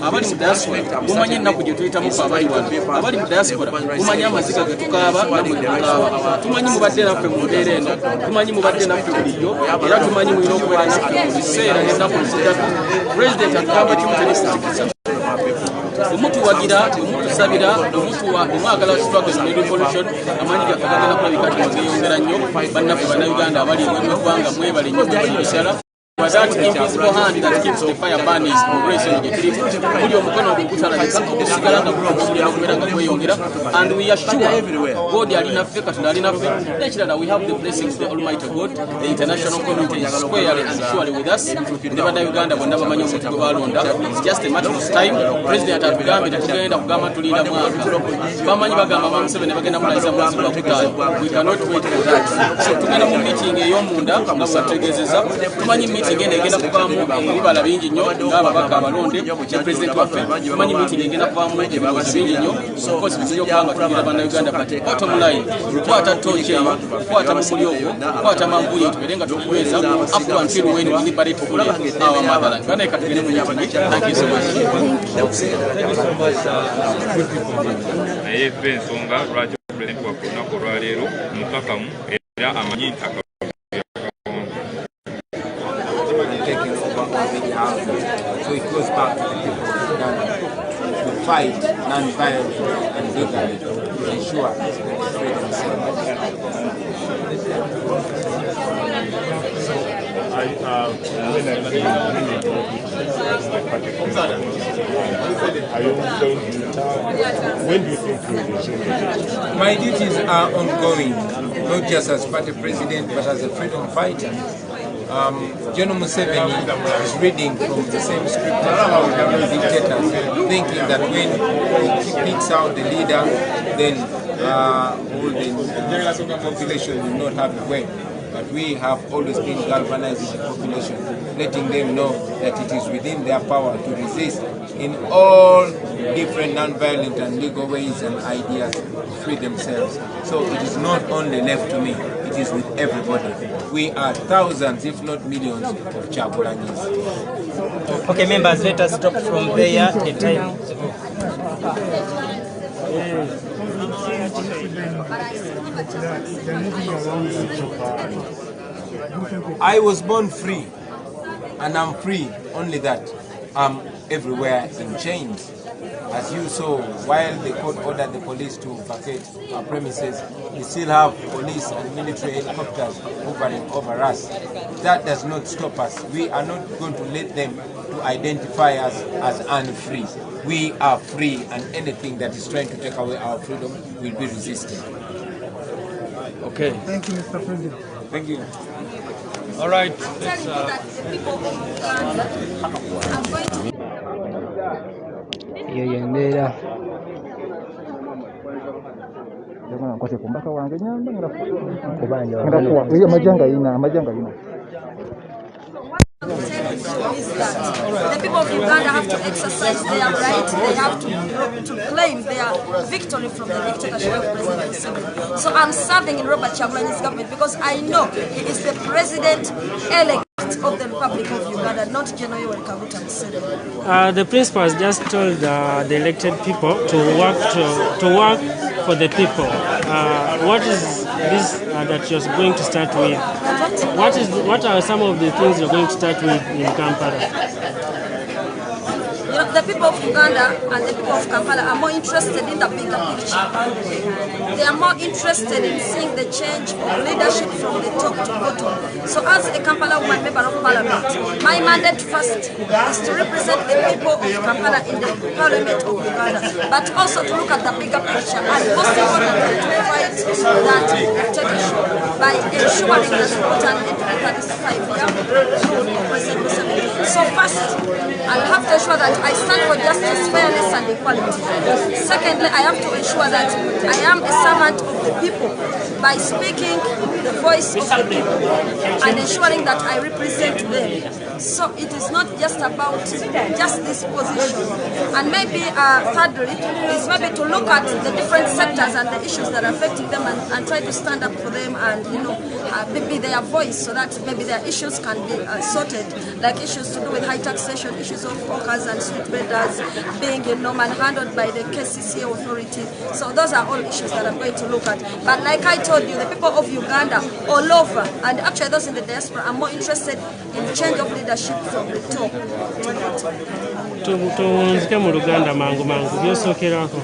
abali mu diaspora mumanyi ennaku gye tuyitamuku abali wano abali mu diaspora mumanyi amaziga ge tukaaba namwe tukaaba tumanyi mubadde naffe mu mbeera eno tumanyi mubadde naffe bulijjo era tumanyi mulina okubeera naffe mu biseera n'ennaku eziddako pulezidenti atugamba kimu tekisikiriza omutuwagira omutusabira omwagala struggle ne revolution amanyi gaffe gagenda kulabika tibageyongera nnyo bannaffe bannayuganda abali eggwanga mwebale nnyo mwebali bisala that invisible hand that keeps the fire burning is progressing buli omukono ogutalabika okusigala nga gukulira okubeera nga gweyongera and we are sure God alinaffe katonda alinaffe nekirala we have the blessings of the Almighty God the international community is squarely and surely with us ne bannayuganda bonna bamanyi omuntu gwe balonda it's just a matter of time president atugambye tetugenda kugamba tulinda mwaka bamanyi bagamba ba Museveni bagenda mulayiza mwezi gwa kutaano we cannot wait for that so tugenda mu meeting ey'omunda nga bwategeezeza tumanyi meeting egenda kuvaamu ebibala bingi nnyo ng'ababaka abalonde ne pulezidenti waffe tumanyi meeting egenda kuvaamu ebirowoozo bingi nnyo kosi bisinja okubanga tugira bannayuganda bati bottom line kwata tochi eyo kwata mumuli ogwo kwata manvuye tubeere nga tukuweza up to until when we liberate our motherland banaye katugende mu meeting thank you so much naye ffe ensonga lwaki pulezidenti waffe olunaku olwaleero mukakamu era amanyi so it goes back to the people of Uganda to fight non-violently and legally to ensure freedom. When do you think you will resume? My duties are ongoing, not just as party president, but as a freedom fighter. General Museveni is reading from the same script as our dictators, thinking that when he picks out the leader, then all the population will not have a way. But we have always been galvanizing the population, letting them know that it is within their power to resist in all different non-violent and legal ways and ideas to free themselves. So it is not only left to me, it is with everybody. We are thousands, if not millions, of Kyagulanyis. Okay, members, let us stop from there. The time is over. I was born free, and I'm free, only that I'm everywhere in chains. As you saw, while the court ordered the police to vacate our premises, we still have police and military helicopters hovering over us. That does not stop us. We are not going to let them to identify us as unfree. We are free, and anything that is trying to take away our freedom will be resisted. Okay. Thank you, Mr. President. Thank you. All right. Yeyembera. Is that the people of Uganda have to exercise their right, they have to claim their victory from the dictatorship of President Museveni. So I'm serving in Robert Chagulanyi's government because I know he is the president-elect of the Republic of Uganda, not General Yoweri Kaguta Museveni. The principal has just told the elected people to work for the people. What is this that you're going to start with? What are some of the things you're going to start with in Kampala? You know, the people of Uganda and the people of Kampala are more interested in the bigger picture. They are more interested in seeing the change of leadership from the top to bottom. So as a Kampala woman member of parliament, my mandate first is to represent the people of Kampala in the parliament of Uganda, but also to look at the bigger picture and most importantly to fight that dictatorship by ensuring that we put an end to the 35-year rule of President Museveni. So first, I'll have to ensure that I stand for justice, fairness and equality. Secondly, I have to ensure that I am a servant of the people by speaking the voice of the people and ensuring that I represent them. So it is not just about just this position. And maybe thirdly is maybe to look at the different sectors and the issues that are affecting them and try to stand up for them and maybe their voice so that maybe their issues can be sorted, like issues to do with high taxation, issues of hawkers and street vendors being manhandled by the KCCA authority. So those are all issues that I'm going to look at. But like I told you, the people of Uganda all over, and actually those in the diaspora, are more interested in change of leadership from the top to bottom. Tuwunzike mu Luganda mangu byosookerako.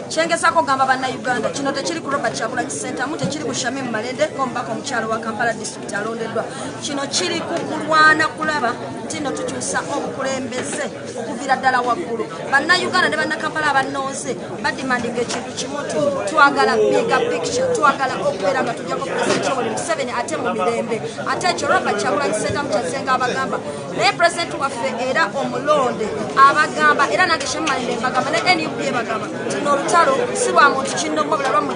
Kyengezaako gamba bannayuganda kino tekiri ku Robert Kyagulanyi Center mu tekiri ku Shamim Malende ng'omubaka omukyalo wa Kampala District alondeddwa. Kino kiri ku kulwana kulaba nti no tukyusa obukulembeze okuviira ddala waggulu. Bannayuganda ne bannakampala abannooze badimandinga ekintu kimu nti twagala bigger picture, twagala okubeera nga tujjako President Yoweri Museveni ate mu mirembe. Ate ekyo Robert Kyagulanyi Center mukyazenga abagamba naye President waffe era omulonde abagamba era nange Shamim Malende mbagamba ne NUP bagamba nti si lwa muntu kinno wabula lwammwe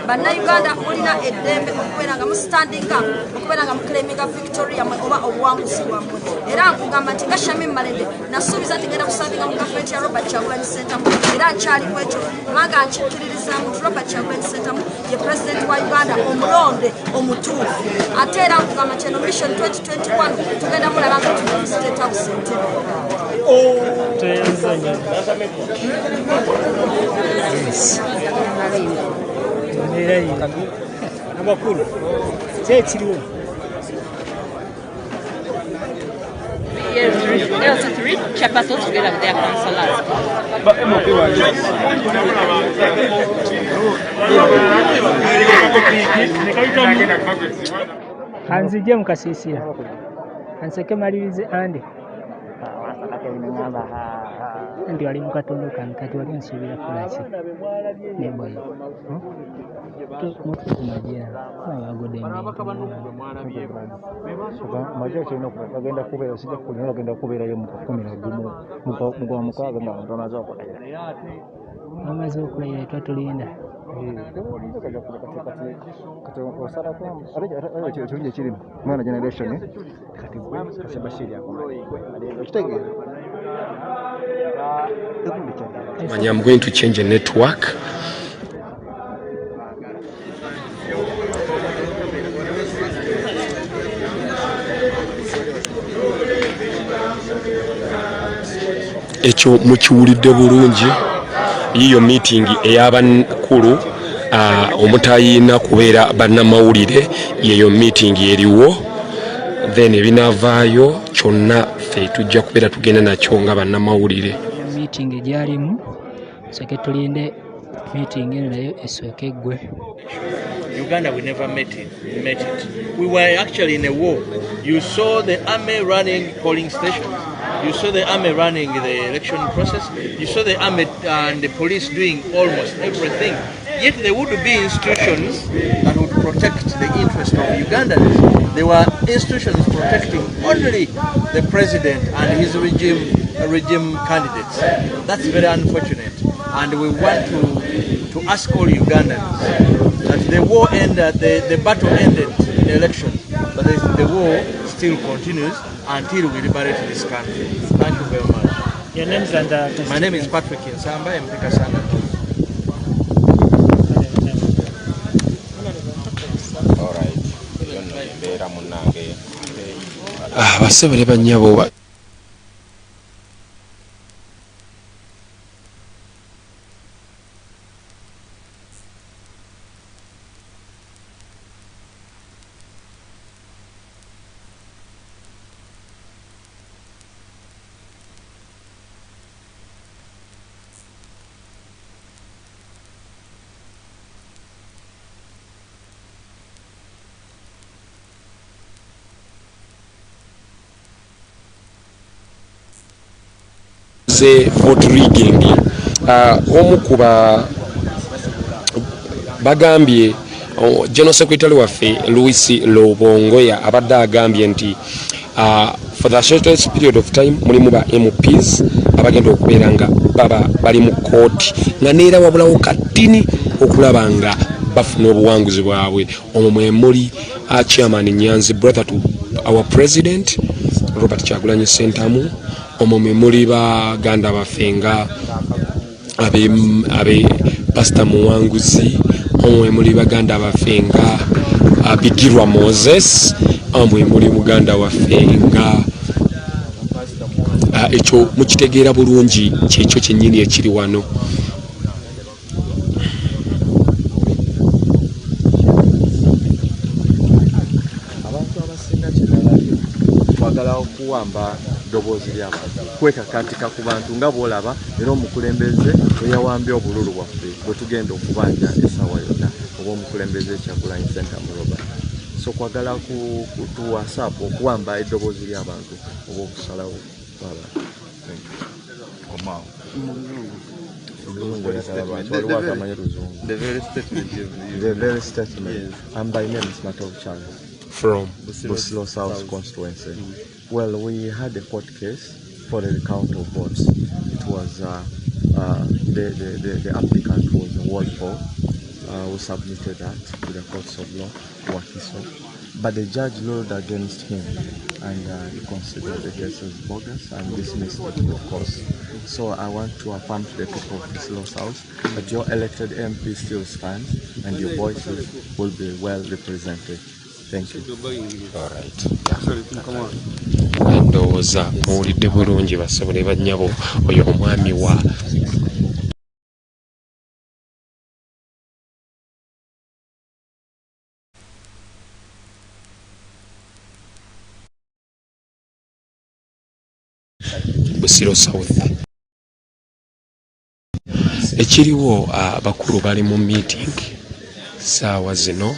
bannayuganda mulina eddembe okubeera nga mustandinga okubeera nga muclaiminga victory yammwe oba obuwanguzi bwammwe era nkugamba nti nga Shamim Malende nasuubiza nti ngenda kusavinga mu gavumenti ya Robert Kyagulanyi Center era nkyali kwekyo kubanga nkikkiririzaamu nti Robert Kyagulanyi Center ye president wa Uganda omulonde omutuufu ate era nkugamba nti eno mission 2021 tugenda mulaba nga tuli mu State House Entebbe. Yes. Amakulu. Kyekiriwo. There are 3 chairpersons together with their councillors. Kanzije mukasiisira. Kanseke malirize ande. Ndi wali mukatundu kange kati wali nsuubira kulaki neboyo mutu kumajira abagodde majja kirina bagenda kubeera sijja kukulina bagenda kubeerayo mu 11 mugwa mukaaga nga abantu bamaze okulayira bamaze okulayira twatulinda kati osalako ate ekirungi ekirimu mwana generation kati gwe kasebashiri akitegeera. I'm going to change a network. ekyo mukiwulidde bulungi. Yiyo meeting ey'abakulu omutayina kubeera bannamawulire, yeyo meeting eriwo, then ebinaavaayo kyonna ffe tujja kubeera tugenda nakyo nga bannamawulire. Meeting egyalimu soke tulinde meeting eno nayo esooke eggwe. Uganda, we never met it. We were actually in a war. You saw the army running polling stations. You saw the army running the election process. You saw the army and the police doing almost everything. Yet there would be institutions that would protect the interest of Ugandans. There were institutions protecting only the president and his regime candidates. That's very unfortunate. And we want to ask all Ugandans that the war ended, the battle ended in the election, but the war still continues until we liberate this country. Thank you very much. Your names and my name is Patrick Nsamba and Pikasanga. All right. Basebere bannyabo vote rigging. Omu kuba bagambye General Secretary waffe Louis Lobongoya abadde agambye nti for the shortest period of time mulimu ba MPs abagenda okubeera nga baba bali mu kooti nga neera wabulawo katini okulaba nga bafuna obuwanguzi bwabwe. Omwo mwe muli Chairman Nyanzi, brother to our President Robert Kyagulanyi Ssentamu. Omwo mwe muli baganda baffe nga abe Pastor Muwanguzi. Omwo mwe muli baganda baffe nga Bigirwa Moses. Omwo mwe muli muganda waffe nga ekyo mukitegeera bulungi, kyekyo kyennyini ekiri wano. Abantu abasinga kyebalabe kwagala okuwamba ddoboozi ly'abantu, kwekakatika ku bantu nga bw'olaba era omukulembeze eyawambye obululu bwaffe bwe tugenda okubanja essaawa yonna oba omukulembeze Kyagulanyi Ssentamu Robert. So kwagala ku WhatsApp okuwamba eddoboozi ly'abantu oba okusalawo kw'abantu. The very statement. And by name is Matov Charles. From Busilo South constituency. Well, we had a court case for the recount of votes. It was the applicant was Walpole. We submitted that to the courts of law, Wakiso. But the judge ruled against him and he considered the case as bogus and dismissed it of course. So I want to affirm to the people of Busilo South that your elected MP still stands and your voices will be well represented. Thank you. All right. Ndowooza muwulidde bulungi basabule bannyabo oyo omwami wa Busiro South. Ekiriwo abakulu bali mu meeting saawa zino.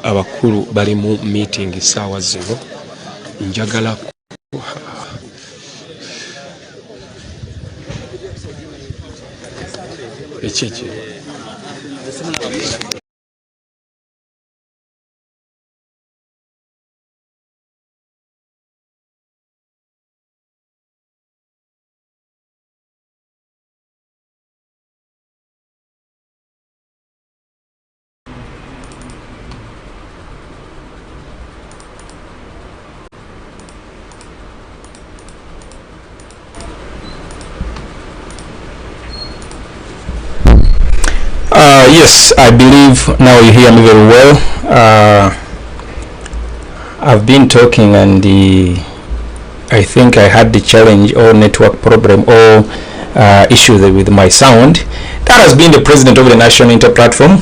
Abakulu bali mu meeting saawa zino. Njagala ekiki Yes, I believe now you hear me very well. I've been talking and I think I had the challenge or network problem or issue with my sound. That has been the president of the National Inter Platform.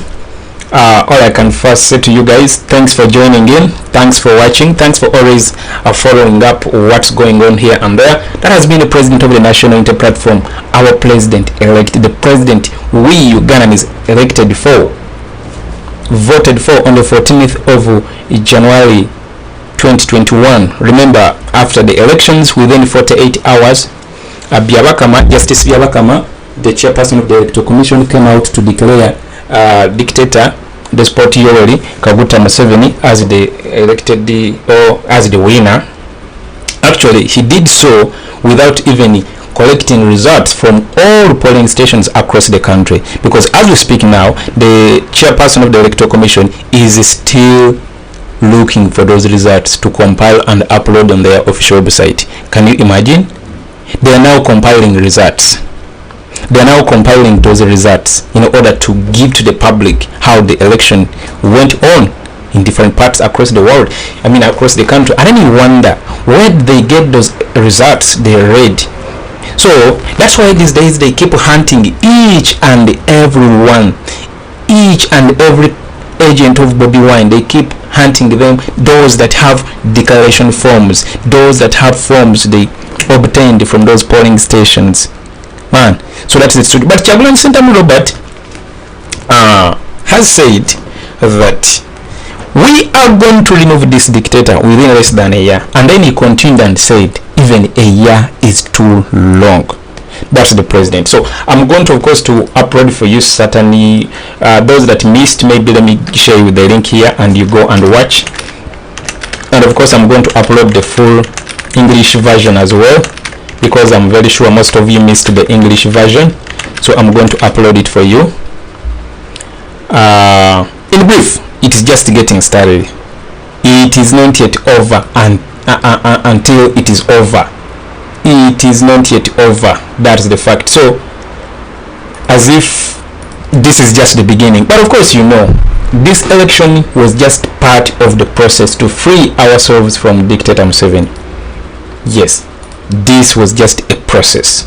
All I can first say to you guys, thanks for joining in, thanks for watching, thanks for always following up what's going on here and there. That has been the president of the National Inter Platform, our president-elect, the president we Ugandans elected for, voted for on the 14th of January 2021. Remember, after the elections, within 48 hours, Justice Byabakama, the chairperson of the Electoral Commission, came out to declare dictator Despot Yoweri Kaguta Museveni as the elected or as the winner. Actually, he did so without even collecting results from all polling stations across the country, because as we speak now, the chairperson of the Electoral Commission is still looking for those results to compile and upload on their official website. Can you imagine? They are now compiling results. They are now compiling those results in order to give to the public how the election went on in different parts across the world, I mean across the country. And then you wonder where they get those results they read. So that's why these days they keep hunting each and every one, each and every agent of Bobiwine. They keep hunting them, those that have declaration forms, those that have forms they obtained from those polling stations. Man, so that's the story. But Kyagulanyi Ssentamu Robert has said that we are going to remove this dictator within less than a year. And then he continued and said, even a year is too long. That's the president. So I'm going to, of course, to upload for you certainly those that missed. Maybe let me share you the link here and you go and watch. And of course, I'm going to upload the full English version as well, because I'm very sure most of you missed the English version. So I'm going to upload it for you. In brief, it is just getting started. It is not yet over, and until it is over. It is not yet over. That's the fact. So as if this is just the beginning. But of course, you know, this election was just part of the process to free ourselves from dictator Museveni. Yes, this was just a process.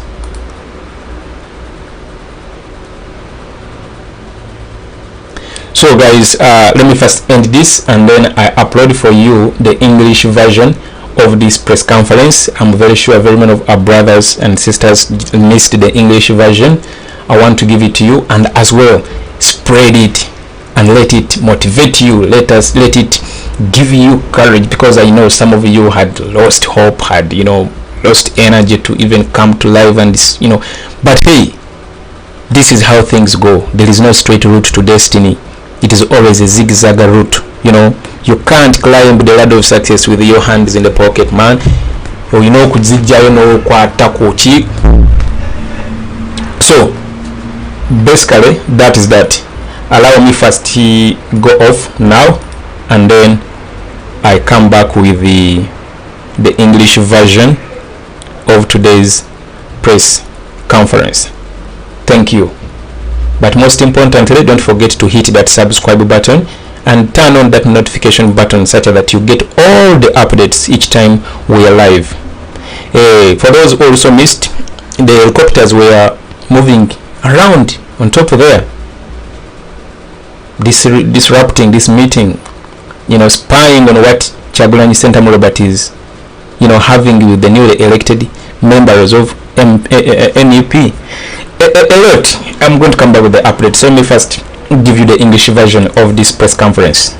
So guys, let me first end this and then I upload for you the English version of this press conference. I'm very sure very many of our brothers and sisters missed the English version. I want to give it to you, and as well spread it and let it motivate you. Let it give you courage, because I know some of you had lost hope, had lost energy to even come to live, and but hey, this is how things go. There is no straight route to destiny. It is always a zigzag route. You can't climb the ladder of success with your hands in the pocket, man. So basically that is that. Allow me first to go off now, and then I come back with the English version of today's press conference. Thank you. But most importantly, don't forget to hit that subscribe button and turn on that notification button such that you get all the updates each time we are live. For those who also missed, the helicopters were moving around on top there, disrupting this meeting, spying on what Kyagulanyi Ssentamu Robert is having with the newly elected members of NUP. A lot. I'm going to come back with the update. So let me first give you the English version of this press conference.